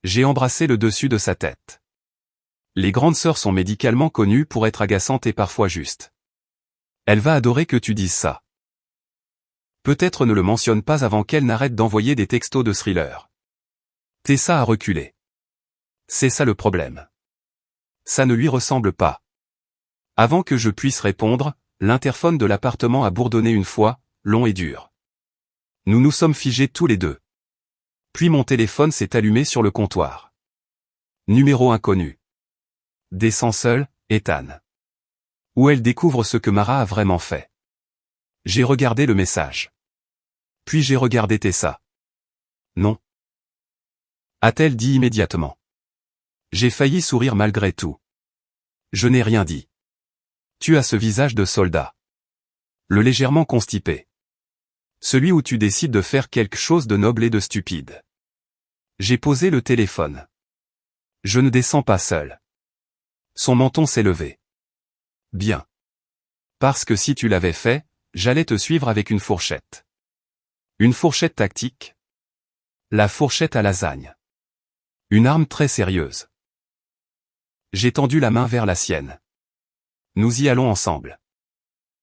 J'ai embrassé le dessus de sa tête. Les grandes sœurs sont médicalement connues pour être agaçantes et parfois justes. Elle va adorer que tu dises ça. Peut-être ne le mentionne pas avant qu'elle n'arrête d'envoyer des textos de thriller. Tessa a reculé. C'est ça le problème. Ça ne lui ressemble pas. Avant que je puisse répondre, l'interphone de l'appartement a bourdonné une fois, long et dur. Nous nous sommes figés tous les deux. Puis mon téléphone s'est allumé sur le comptoir. Numéro inconnu. Descends seul, Ethan. Où elle découvre ce que Mara a vraiment fait. J'ai regardé le message. Puis j'ai regardé Tessa. Non. A-t-elle dit immédiatement. J'ai failli sourire malgré tout. Je n'ai rien dit. Tu as ce visage de soldat. Le légèrement constipé. Celui où tu décides de faire quelque chose de noble et de stupide. J'ai posé le téléphone. Je ne descends pas seul. Son menton s'est levé. Bien. Parce que si tu l'avais fait, j'allais te suivre avec une fourchette. Une fourchette tactique. La fourchette à lasagne. Une arme très sérieuse. J'ai tendu la main vers la sienne. Nous y allons ensemble.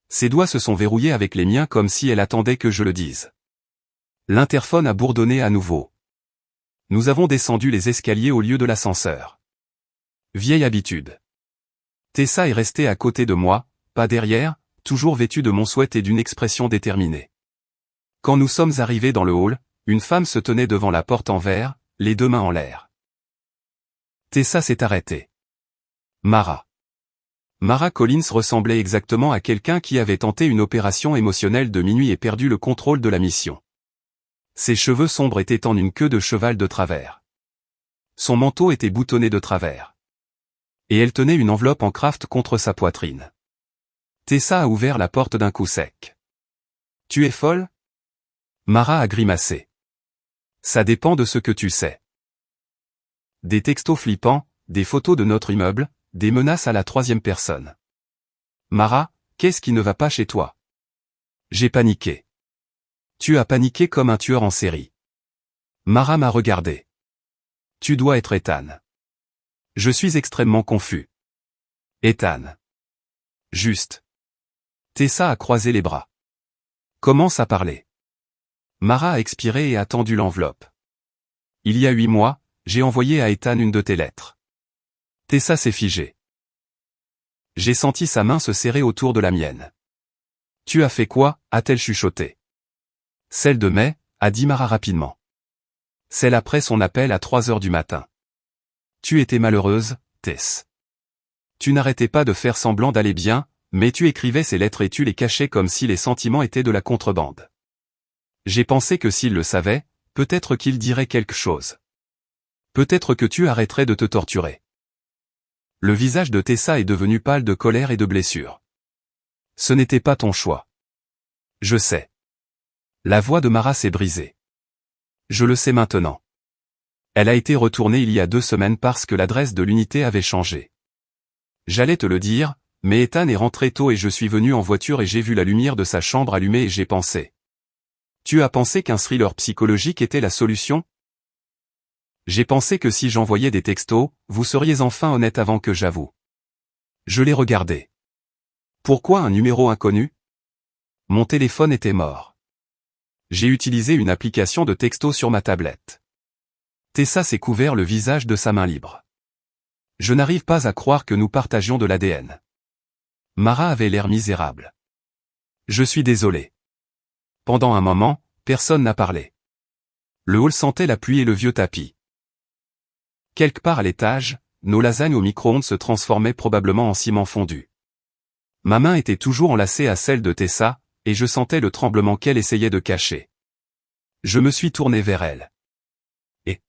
Ses doigts se sont verrouillés avec les miens comme si elle attendait que je le dise. L'interphone a bourdonné à nouveau. Nous avons descendu les escaliers au lieu de l'ascenseur. Vieille habitude. Tessa est restée à côté de moi, pas derrière, toujours vêtue de mon sweat et d'une expression déterminée. Quand nous sommes arrivés dans le hall, une femme se tenait devant la porte en verre, les 2 mains en l'air. Tessa s'est arrêtée. Mara. Mara Collins ressemblait exactement à quelqu'un qui avait tenté une opération émotionnelle de minuit et perdu le contrôle de la mission. Ses cheveux sombres étaient en une queue de cheval de travers. Son manteau était boutonné de travers. Et elle tenait une enveloppe en craft contre sa poitrine. Tessa a ouvert la porte d'un coup sec. « Tu es folle ?» Mara a grimacé. « Ça dépend de ce que tu sais. » Des textos flippants, des photos de notre immeuble, des menaces à la 3e personne. Mara, qu'est-ce qui ne va pas chez toi? J'ai paniqué. Tu as paniqué comme un tueur en série. Mara m'a regardé. Tu dois être Ethan. Je suis extrêmement confus. Ethan. Juste. Tessa a croisé les bras. Commence à parler. Mara a expiré et a tendu l'enveloppe. Il y a 8 mois, j'ai envoyé à Ethan une de tes lettres. Tessa s'est figée. J'ai senti sa main se serrer autour de la mienne. Tu as fait quoi, a-t-elle chuchoté. Celle de mai, a dit Mara rapidement. Celle après son appel à 3 heures du matin. Tu étais malheureuse, Tess. Tu n'arrêtais pas de faire semblant d'aller bien, mais tu écrivais ces lettres et tu les cachais comme si les sentiments étaient de la contrebande. J'ai pensé que s'il le savait, peut-être qu'il dirait quelque chose. Peut-être que tu arrêterais de te torturer. Le visage de Tessa est devenu pâle de colère et de blessure. Ce n'était pas ton choix. Je sais. La voix de Mara s'est brisée. Je le sais maintenant. Elle a été retournée il y a 2 semaines parce que l'adresse de l'unité avait changé. J'allais te le dire, mais Ethan est rentré tôt et je suis venu en voiture et j'ai vu la lumière de sa chambre allumée et j'ai pensé. Tu as pensé qu'un thriller psychologique était la solution? J'ai pensé que si j'envoyais des textos, vous seriez enfin honnête avant que j'avoue. Je l'ai regardé. Pourquoi un numéro inconnu? Mon téléphone était mort. J'ai utilisé une application de texto sur ma tablette. Tessa s'est couvert le visage de sa main libre. Je n'arrive pas à croire que nous partagions de l'ADN. Mara avait l'air misérable. Je suis désolé. Pendant un moment, personne n'a parlé. Le hall sentait la pluie et le vieux tapis. Quelque part à l'étage, nos lasagnes au micro-ondes se transformaient probablement en ciment fondu. Ma main était toujours enlacée à celle de Tessa, et je sentais le tremblement qu'elle essayait de cacher. Je me suis tourné vers elle. Et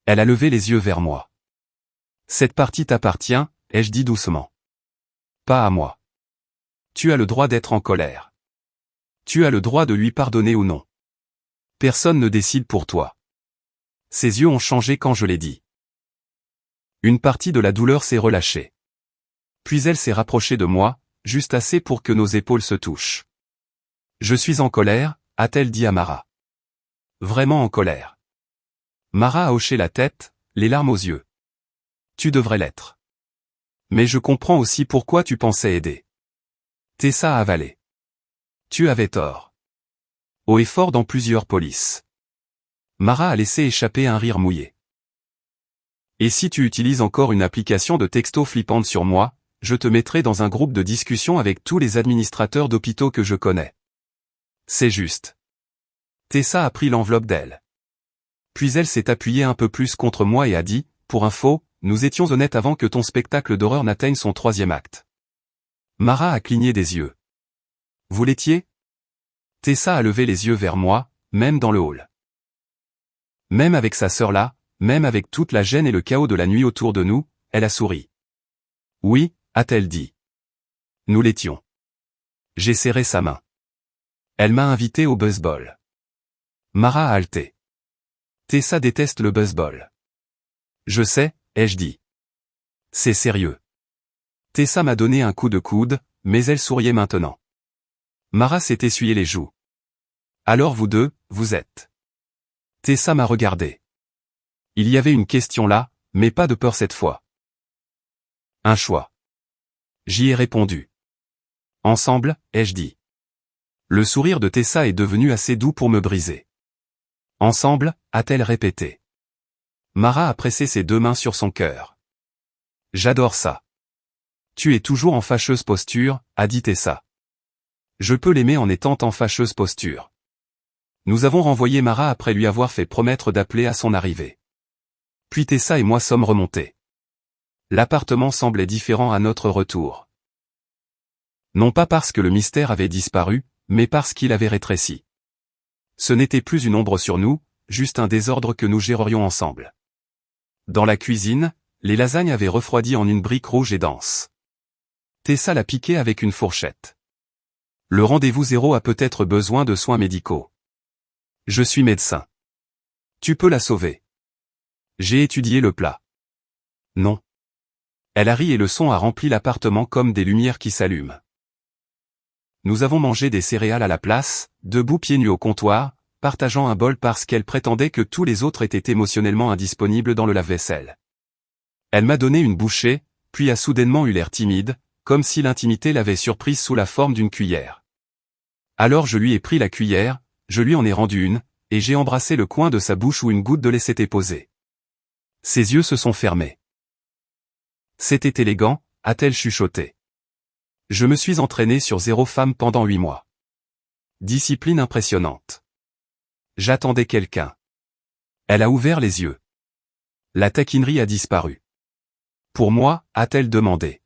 elle a levé les yeux vers moi. Cette partie t'appartient, ai-je dit doucement. Pas à moi. Tu as le droit d'être en colère. Tu as le droit de lui pardonner ou non. Personne ne décide pour toi. Ses yeux ont changé quand je l'ai dit. Une partie de la douleur s'est relâchée. Puis elle s'est rapprochée de moi, juste assez pour que nos épaules se touchent. Je suis en colère, a-t-elle dit à Mara. Vraiment en colère. Mara a hoché la tête, les larmes aux yeux. Tu devrais l'être. Mais je comprends aussi pourquoi tu pensais aider. Tessa a avalé. Tu avais tort. Haut et fort dans plusieurs polices. Mara a laissé échapper un rire mouillé. Et si tu utilises encore une application de texto flippante sur moi, je te mettrai dans un groupe de discussion avec tous les administrateurs d'hôpitaux que je connais. C'est juste. Tessa a pris l'enveloppe d'elle. Puis elle s'est appuyée un peu plus contre moi et a dit, pour info, nous étions honnêtes avant que ton spectacle d'horreur n'atteigne son 3e acte. Mara a cligné des yeux. Vous l'étiez? Tessa a levé les yeux vers moi, même dans le hall. Même avec sa sœur là, même avec toute la gêne et le chaos de la nuit autour de nous, elle a souri. Oui, a-t-elle dit. Nous l'étions. J'ai serré sa main. Elle m'a invité au baseball. Mara a halté. Tessa déteste le baseball. Je sais, ai-je dit. C'est sérieux. Tessa m'a donné un coup de coude, mais elle souriait maintenant. Mara s'est essuyé les joues. Alors vous deux, vous êtes. Tessa m'a regardé. Il y avait une question là, mais pas de peur cette fois. Un choix. J'y ai répondu. Ensemble, ai-je dit. Le sourire de Tessa est devenu assez doux pour me briser. Ensemble, a-t-elle répété. Mara a pressé ses 2 mains sur son cœur. J'adore ça. Tu es toujours en fâcheuse posture, a dit Tessa. Je peux l'aimer en étant en fâcheuse posture. Nous avons renvoyé Mara après lui avoir fait promettre d'appeler à son arrivée. Puis Tessa et moi sommes remontés. L'appartement semblait différent à notre retour. Non pas parce que le mystère avait disparu, mais parce qu'il avait rétréci. Ce n'était plus une ombre sur nous, juste un désordre que nous gérerions ensemble. Dans la cuisine, les lasagnes avaient refroidi en une brique rouge et dense. Tessa l'a piqué avec une fourchette. Le rendez-vous 0 a peut-être besoin de soins médicaux. Je suis médecin. Tu peux la sauver. J'ai étudié le plat. Non. Elle a ri et le son a rempli l'appartement comme des lumières qui s'allument. Nous avons mangé des céréales à la place, debout pieds nus au comptoir, partageant un bol parce qu'elle prétendait que tous les autres étaient émotionnellement indisponibles dans le lave-vaisselle. Elle m'a donné une bouchée, puis a soudainement eu l'air timide, comme si l'intimité l'avait surprise sous la forme d'une cuillère. Alors je lui ai pris la cuillère, je lui en ai rendu une, et j'ai embrassé le coin de sa bouche où une goutte de lait s'était posée. Ses yeux se sont fermés. C'était élégant, a-t-elle chuchoté. Je me suis entraîné sur 0 femme pendant 8 mois. Discipline impressionnante. J'attendais quelqu'un. Elle a ouvert les yeux. La taquinerie a disparu. Pour moi, a-t-elle demandé.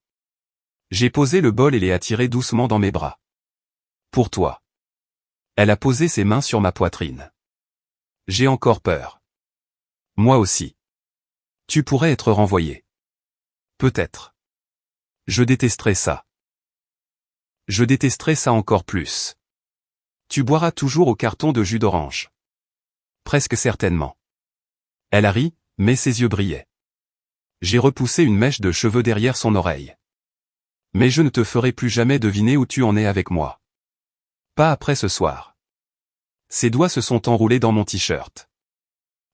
J'ai posé le bol et l'ai attiré doucement dans mes bras. Pour toi. Elle a posé ses mains sur ma poitrine. J'ai encore peur. Moi aussi. Tu pourrais être renvoyé. Peut-être. Je détesterais ça. Je détesterais ça encore plus. Tu boiras toujours au carton de jus d'orange. Presque certainement. Elle a ri, mais ses yeux brillaient. J'ai repoussé une mèche de cheveux derrière son oreille. Mais je ne te ferai plus jamais deviner où tu en es avec moi. Pas après ce soir. Ses doigts se sont enroulés dans mon t-shirt.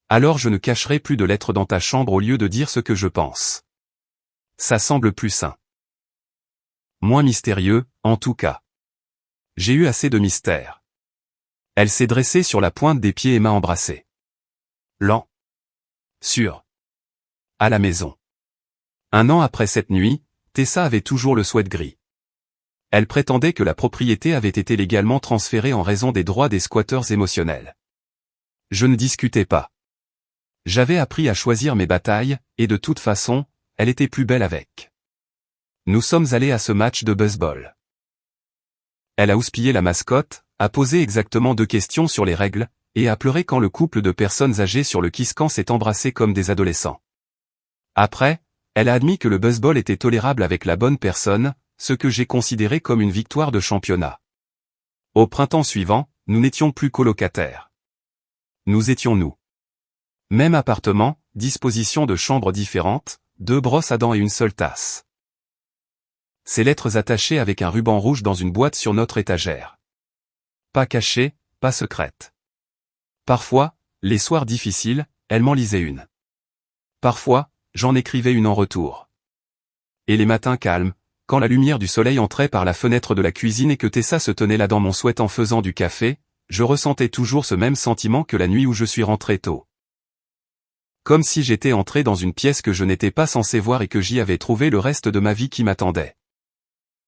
Alors je ne cacherai plus de lettres dans ta chambre au lieu de dire ce que je pense. Ça semble plus sain. Moins mystérieux, en tout cas. J'ai eu assez de mystère. Elle s'est dressée sur la pointe des pieds et m'a embrassé. Lent. Sûr. À la maison. 1 an après cette nuit, Tessa avait toujours le sweat gris. Elle prétendait que la propriété avait été légalement transférée en raison des droits des squatteurs émotionnels. Je ne discutais pas. J'avais appris à choisir mes batailles, et de toute façon, elle était plus belle avec. Nous sommes allés à ce match de baseball. Elle a houspillé la mascotte, a posé exactement 2 questions sur les règles, et a pleuré quand le couple de personnes âgées sur le kiss-camp s'est embrassé comme des adolescents. Après, elle a admis que le baseball était tolérable avec la bonne personne, ce que j'ai considéré comme une victoire de championnat. Au printemps suivant, nous n'étions plus colocataires. Nous étions nous. Même appartement, disposition de chambres différentes, 2 brosses à dents et une seule tasse. Ces lettres attachées avec un ruban rouge dans une boîte sur notre étagère. Pas cachée, pas secrète. Parfois, les soirs difficiles, elle m'en lisait une. Parfois, j'en écrivais une en retour. Et les matins calmes, quand la lumière du soleil entrait par la fenêtre de la cuisine et que Tessa se tenait là dans mon sweat en faisant du café, je ressentais toujours ce même sentiment que la nuit où je suis rentré tôt. Comme si j'étais entré dans une pièce que je n'étais pas censé voir et que j'y avais trouvé le reste de ma vie qui m'attendait.